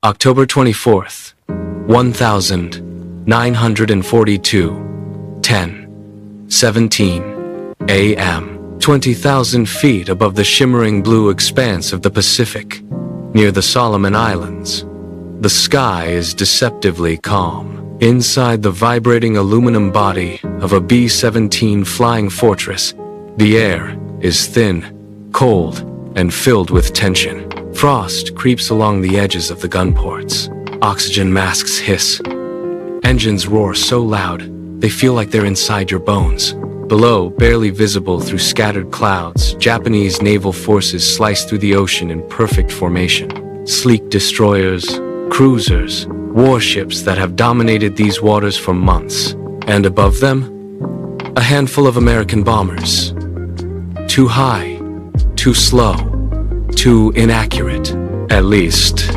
October 24th, 1942, 10:17 a.m. 20,000 feet above the shimmering blue expanse of the Pacific, near the Solomon Islands. The sky is deceptively calm. Inside the vibrating aluminum body of a B-17 flying fortress, the air is thin, cold, and filled with tension. Frost creeps along the edges of the gun ports. Oxygen masks hiss. Engines roar so loud, they feel like they're inside your bones. Below, barely visible through scattered clouds, Japanese naval forces slice through the ocean in perfect formation. Sleek destroyers, cruisers, warships that have dominated these waters for months. And above them, a handful of American bombers. Too high, too slow, too inaccurate. At least,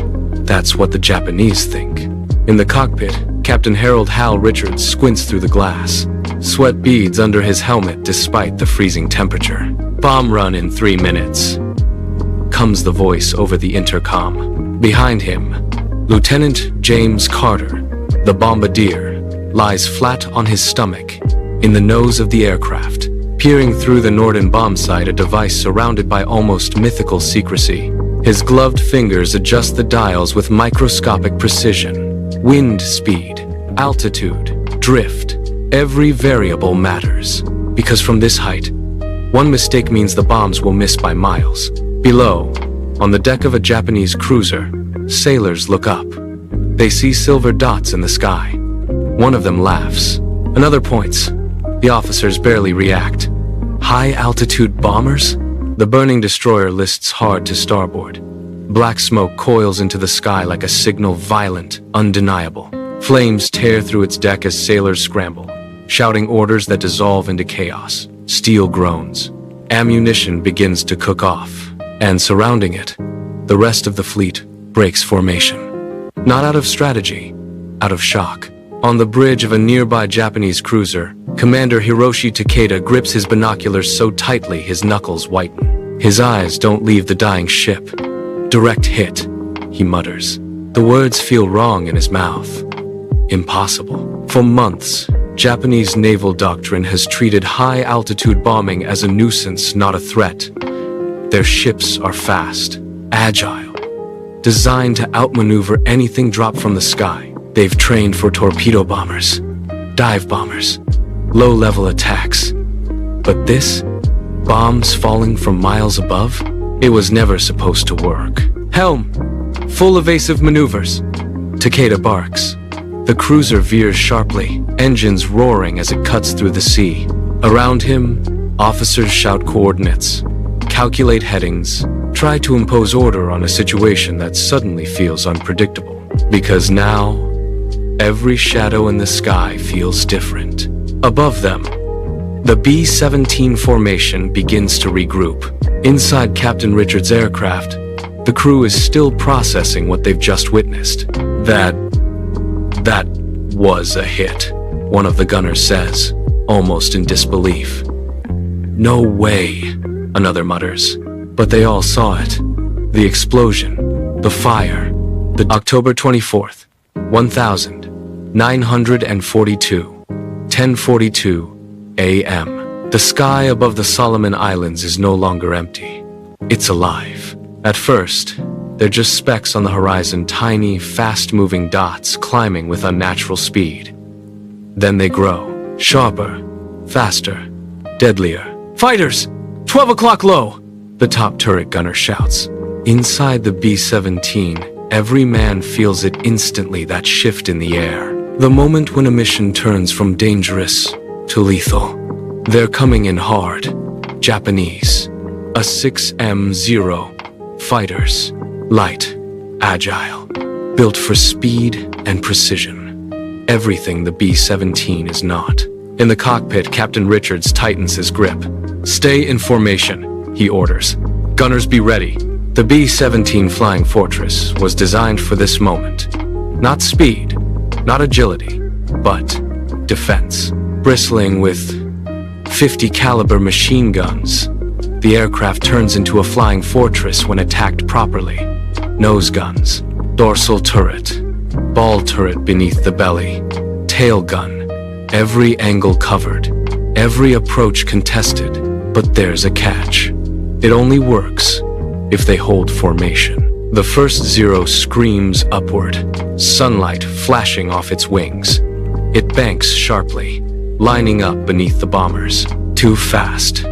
that's what the Japanese think. In the cockpit, Captain Harold Hal Richards squints through the glass. Sweat beads under his helmet despite the freezing temperature. "Bomb run in 3 minutes," comes the voice over the intercom. Behind him, Lieutenant James Carter, the bombardier, lies flat on his stomach in the nose of the aircraft, peering through the Norden bomb sight, a device surrounded by almost mythical secrecy. His gloved fingers adjust the dials with microscopic precision. Wind speed, altitude, drift, every variable matters. Because from this height, one mistake means the bombs will miss by miles. Below, on the deck of a Japanese cruiser, sailors look up. They see silver dots in the sky. One of them laughs. Another points. The officers barely react. High-altitude bombers? The burning destroyer lists hard to starboard. Black smoke coils into the sky like a signal, violent, undeniable. Flames tear through its deck as sailors scramble, shouting orders that dissolve into chaos. Steel groans. Ammunition begins to cook off. And surrounding it, the rest of the fleet breaks formation. Not out of strategy, out of shock. On the bridge of a nearby Japanese cruiser, Commander Hiroshi Takeda grips his binoculars so tightly his knuckles whiten. His eyes don't leave the dying ship. "Direct hit," he mutters. The words feel wrong in his mouth. Impossible. For months, Japanese naval doctrine has treated high-altitude bombing as a nuisance, not a threat. Their ships are fast, agile, designed to outmaneuver anything dropped from the sky. They've trained for torpedo bombers, dive bombers, low-level attacks. But this, bombs falling from miles above, it was never supposed to work. "Helm! Full evasive maneuvers!" Takeda barks. The cruiser veers sharply, engines roaring as it cuts through the sea. Around him, officers shout coordinates, calculate headings, try to impose order on a situation that suddenly feels unpredictable. Because now, every shadow in the sky feels different. Above them, the B-17 formation begins to regroup. Inside Captain Richards' aircraft, the crew is still processing what they've just witnessed. That was a hit, one of the gunners says, almost in disbelief. "No way," another mutters. But they all saw it. The explosion, the fire, the October 24th, 1942, 10:42 a.m. The sky above the Solomon Islands is no longer empty. It's alive. At first, they're just specks on the horizon, tiny, fast-moving dots climbing with unnatural speed. Then they grow, sharper, faster, deadlier. "Fighters! 12 o'clock low!" the top turret gunner shouts. Inside the B-17, every man feels it instantly, that shift in the air. The moment when a mission turns from dangerous to lethal. They're coming in hard. Japanese. A 6M0. Fighters. Light. Agile. Built for speed and precision. Everything the B-17 is not. In the cockpit, Captain Richards tightens his grip. "Stay in formation," he orders. "Gunners be ready." The B-17 Flying Fortress was designed for this moment. Not speed, not agility, but defense. Bristling with 50 caliber machine guns, the aircraft turns into a flying fortress when attacked properly. Nose guns, Dorsal turret, ball turret beneath the belly, tail gun, every angle covered, every approach contested, but there's a catch. It only works if they hold formation. The first Zero screams upward, sunlight flashing off its wings. It banks sharply, lining up beneath the bombers. Too fast.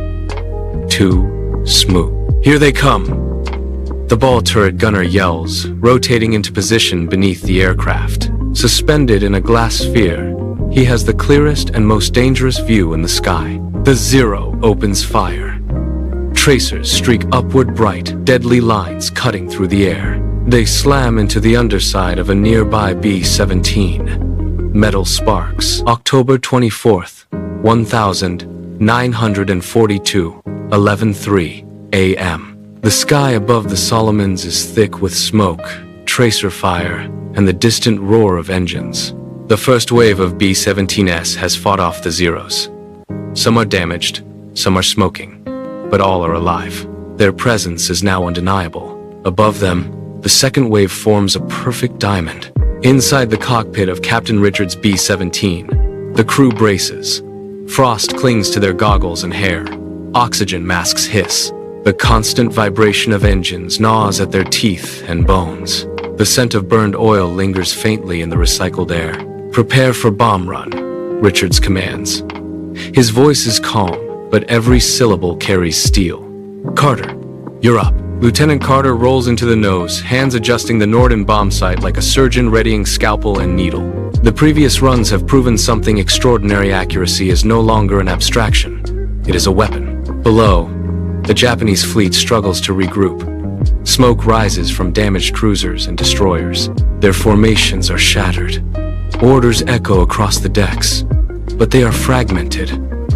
Too smooth. Here they come. The ball turret gunner yells, rotating into position beneath the aircraft. Suspended in a glass sphere, he has the clearest and most dangerous view in the sky. The Zero opens fire. Tracers streak upward bright, deadly lines cutting through the air. They slam into the underside of a nearby B-17. Metal sparks. October 24th, 1942, 11:03 a.m. The sky above the Solomons is thick with smoke, tracer fire, and the distant roar of engines. The first wave of B-17s has fought off the Zeros. Some are damaged, some are smoking, but all are alive. Their presence is now undeniable. Above them, the second wave forms a perfect diamond. Inside the cockpit of Captain Richard's B-17, the crew braces. Frost clings to their goggles and hair. Oxygen masks hiss. The constant vibration of engines gnaws at their teeth and bones. The scent of burned oil lingers faintly in the recycled air. Prepare for bomb run, Richards commands. His voice is calm, but every syllable carries steel. Carter, you're up. Lieutenant Carter rolls into the nose, hands adjusting the Norden bomb sight like a surgeon readying scalpel and needle. The previous runs have proven something extraordinary. Accuracy is no longer an abstraction. It is a weapon. Below, the Japanese fleet struggles to regroup. Smoke rises from damaged cruisers and destroyers. Their formations are shattered. Orders echo across the decks, but they are fragmented,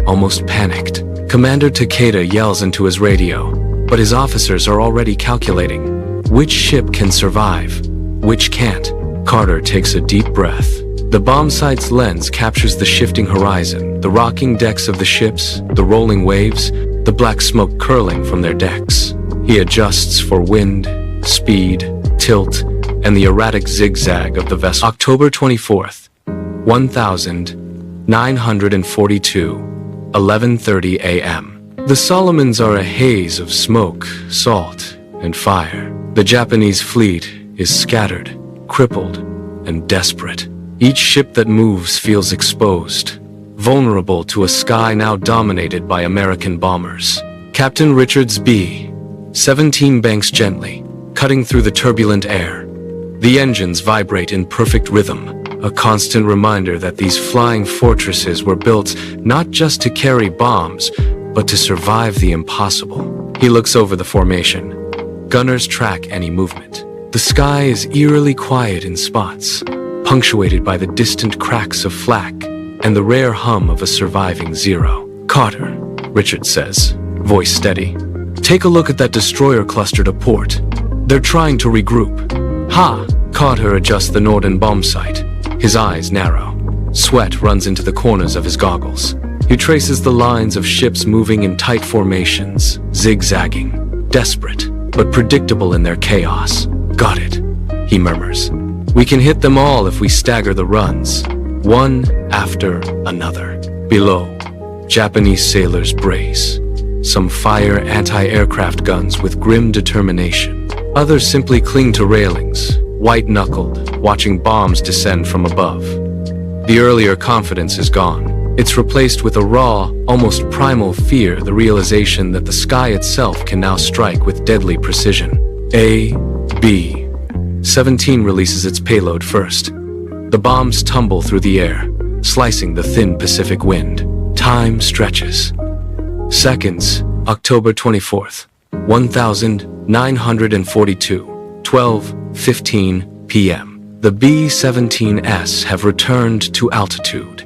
almost panicked. Commander Takeda yells into his radio, but his officers are already calculating which ship can survive, which can't. Carter takes a deep breath. The bomb sight's lens captures the shifting horizon, the rocking decks of the ships, the rolling waves, the black smoke curling from their decks. He adjusts for wind, speed, tilt, and the erratic zigzag of the vessel. October 24th, 1942, 11:30 a.m. The Solomons are a haze of smoke, salt, and fire. The Japanese fleet is scattered, crippled, and desperate. Each ship that moves feels exposed, vulnerable to a sky now dominated by American bombers. Captain Richards' B-17 banks gently, cutting through the turbulent air. The engines vibrate in perfect rhythm, a constant reminder that these flying fortresses were built not just to carry bombs, but to survive the impossible. He looks over the formation. Gunners track any movement. The sky is eerily quiet in spots, punctuated by the distant cracks of flak and the rare hum of a surviving Zero. Carter, Richard says, voice steady. Take a look at that destroyer cluster to port. They're trying to regroup. Ha! Carter adjusts the Norden bomb sight. His eyes narrow. Sweat runs into the corners of his goggles. He traces the lines of ships moving in tight formations, zigzagging, desperate, but predictable in their chaos. Got it, he murmurs. We can hit them all if we stagger the runs, one after another. Below, Japanese sailors brace. Some fire anti-aircraft guns with grim determination. Others simply cling to railings, white-knuckled, watching bombs descend from above. The earlier confidence is gone. It's replaced with a raw, almost primal fear, the realization that the sky itself can now strike with deadly precision. B-17 releases its payload first. The bombs tumble through the air, slicing the thin Pacific wind. Time stretches. Seconds, October 24th, 1942, 12:15 p.m. The B-17s have returned to altitude,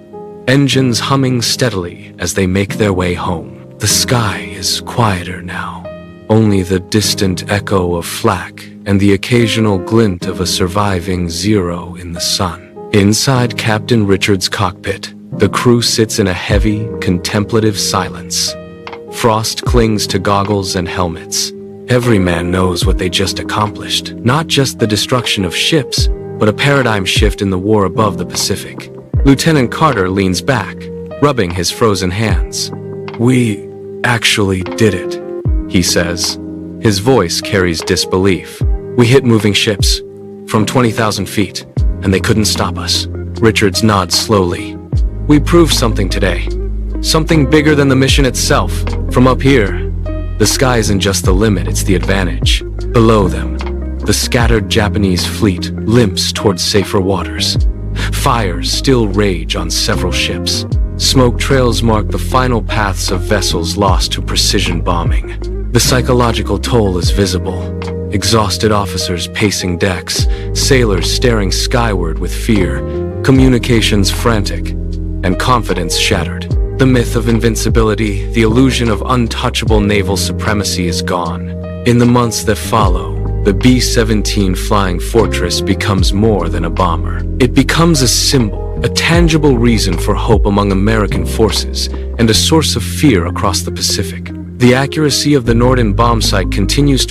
engines humming steadily as they make their way home. The sky is quieter now, only the distant echo of flak and the occasional glint of a surviving Zero in the sun. Inside Captain Richard's cockpit, the crew sits in a heavy, contemplative silence. Frost clings to goggles and helmets, Every man knows what they just accomplished. Not just the destruction of ships, but a paradigm shift in the war above the Pacific. Lieutenant Carter leans back, rubbing his frozen hands. "We actually did it," he says. His voice carries disbelief. "We hit moving ships from 20,000 feet, and they couldn't stop us." Richards nods slowly. "We proved something today. Something bigger than the mission itself. From up here, the sky isn't just the limit, it's the advantage." Below them, the scattered Japanese fleet limps towards safer waters. Fires still rage on several ships. Smoke trails mark the final paths of vessels lost to precision bombing. The psychological toll is visible. Exhausted officers pacing decks, sailors staring skyward with fear, communications frantic, and confidence shattered. The myth of invincibility, the illusion of untouchable naval supremacy is gone. In the months that follow, the B-17 Flying Fortress becomes more than a bomber. It becomes a symbol, a tangible reason for hope among American forces, and a source of fear across the Pacific. The accuracy of the Norden bomb sight continues to